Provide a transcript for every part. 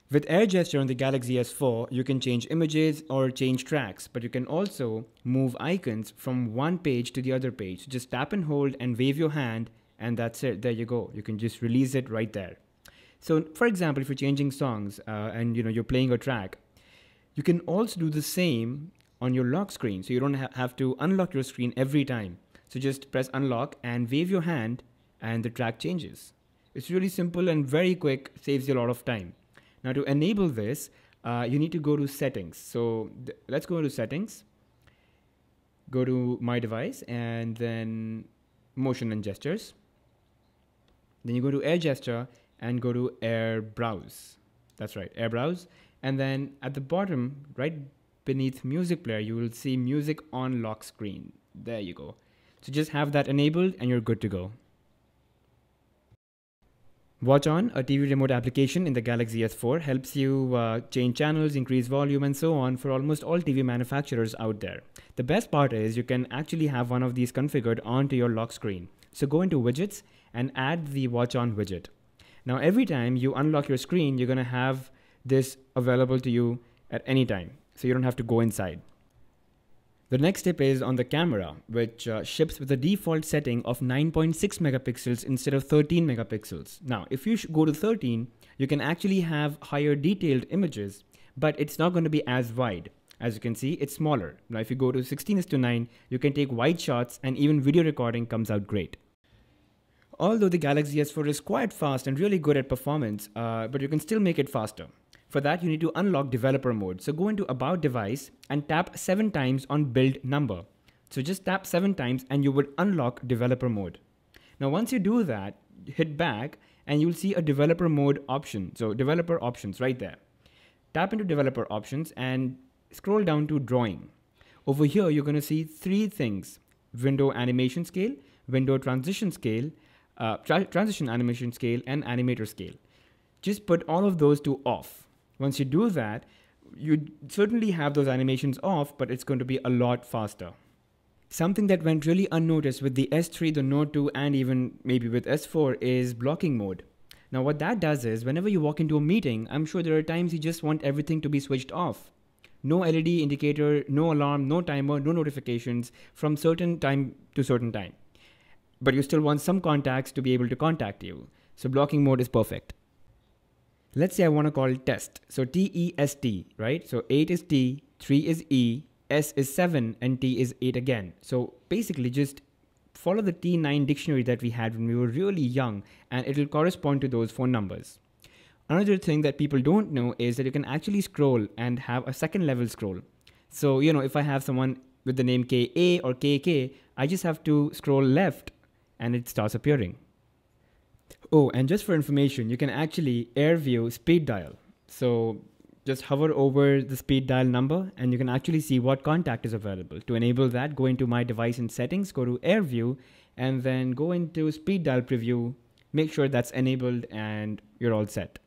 With Air Gesture on the Galaxy S4, you can change images or change tracks, but you can also move icons from one page to the other page. So just tap and hold and wave your hand, and that's it. There you go. You can just release it right there. So, for example, if you're changing songs and you're playing a track, you can also do the same on your lock screen. So you don't have to unlock your screen every time. So just press unlock and wave your hand, and the track changes. It's really simple and very quick, saves you a lot of time. Now to enable this, you need to go to settings. So let's go to settings, go to my device, and then motion and gestures. Then you go to Air Gesture and go to Air Browse. That's right, Air Browse. And then at the bottom, right beneath music player, you will see music on lock screen. There you go. So just have that enabled and you're good to go. watchOn, a TV remote application in the Galaxy S4, helps you change channels, increase volume, and so on for almost all TV manufacturers out there. The best part is you can actually have one of these configured onto your lock screen. So go into widgets and add the watchOn widget. Now every time you unlock your screen, you're going to have this available to you at any time, so you don't have to go inside. The next tip is on the camera, which ships with a default setting of 9.6 megapixels instead of 13 megapixels. Now, if you go to 13, you can actually have higher detailed images, but it's not going to be as wide. As you can see, it's smaller. Now, if you go to 16:9, you can take wide shots and even video recording comes out great. Although the Galaxy S4 is quite fast and really good at performance, but you can still make it faster. For that, you need to unlock developer mode. So go into About Device and tap 7 times on Build Number. So just tap 7 times and you would unlock developer mode. Now, once you do that, hit back and you'll see a developer mode option. So developer options right there. Tap into developer options and scroll down to drawing. Over here, you're going to see 3 things: window animation scale, window transition scale, transition animation scale, and animator scale. Just put all of those to off. Once you do that, you certainly have those animations off, but it's going to be a lot faster. Something that went really unnoticed with the S3, the Note 2, and even maybe with S4 is blocking mode. Now what that does is, whenever you walk into a meeting, I'm sure there are times you just want everything to be switched off. No LED indicator, no alarm, no timer, no notifications from certain time to certain time. But you still want some contacts to be able to contact you. So blocking mode is perfect. Let's say I want to call it test. So T-E-S-T, right? So 8 is T, 3 is E, S is 7, and T is 8 again. So basically just follow the T9 dictionary that we had when we were really young, and it'll correspond to those phone numbers. Another thing that people don't know is that you can actually scroll and have a second level scroll. So, if I have someone with the name KA or KK, I just have to scroll left and it starts appearing. Oh, and just for information, you can actually air view speed dial. So just hover over the speed dial number and you can actually see what contact is available. To enable that, go into My Device and Settings, go to Air View, and then go into Speed Dial Preview. Make sure that's enabled and you're all set.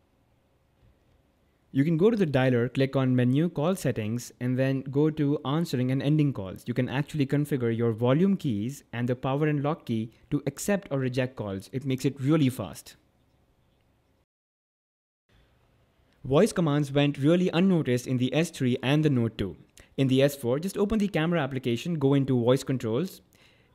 You can go to the dialer, click on Menu, Call Settings, and then go to Answering and Ending Calls. You can actually configure your volume keys and the power and lock key to accept or reject calls. It makes it really fast. Voice commands went really unnoticed in the S3 and the Note 2. In the S4, just open the camera application, go into Voice Controls,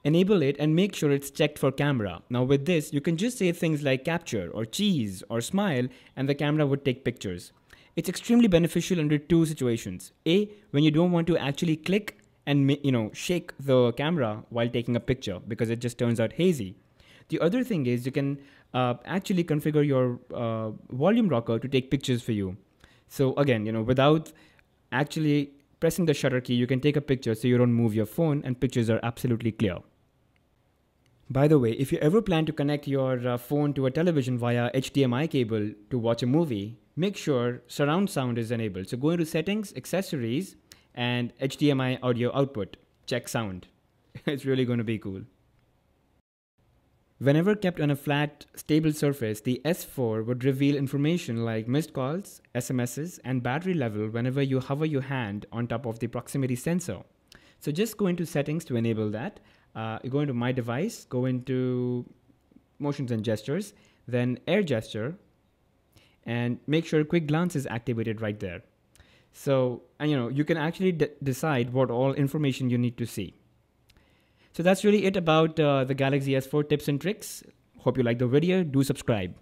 enable it, and make sure it's checked for camera. Now with this, you can just say things like capture or cheese or smile, and the camera would take pictures. It's extremely beneficial under 2 situations. A, when you don't want to actually click and shake the camera while taking a picture because it just turns out hazy. The other thing is you can actually configure your volume rocker to take pictures for you. So again, without actually pressing the shutter key, you can take a picture so you don't move your phone and pictures are absolutely clear. By the way, if you ever plan to connect your phone to a television via HDMI cable to watch a movie, make sure surround sound is enabled. So go into Settings, Accessories, and HDMI audio output. Check sound. It's really going to be cool. Whenever kept on a flat, stable surface, the S4 would reveal information like missed calls, SMSs, and battery level whenever you hover your hand on top of the proximity sensor. So just go into Settings to enable that. You go into My Device, go into Motions and Gestures, then Air Gesture, and make sure quick glance is activated right there. So, and you can actually decide what all information you need to see. So that's really it about the Galaxy S4 tips and tricks. Hope you like the video. Do subscribe.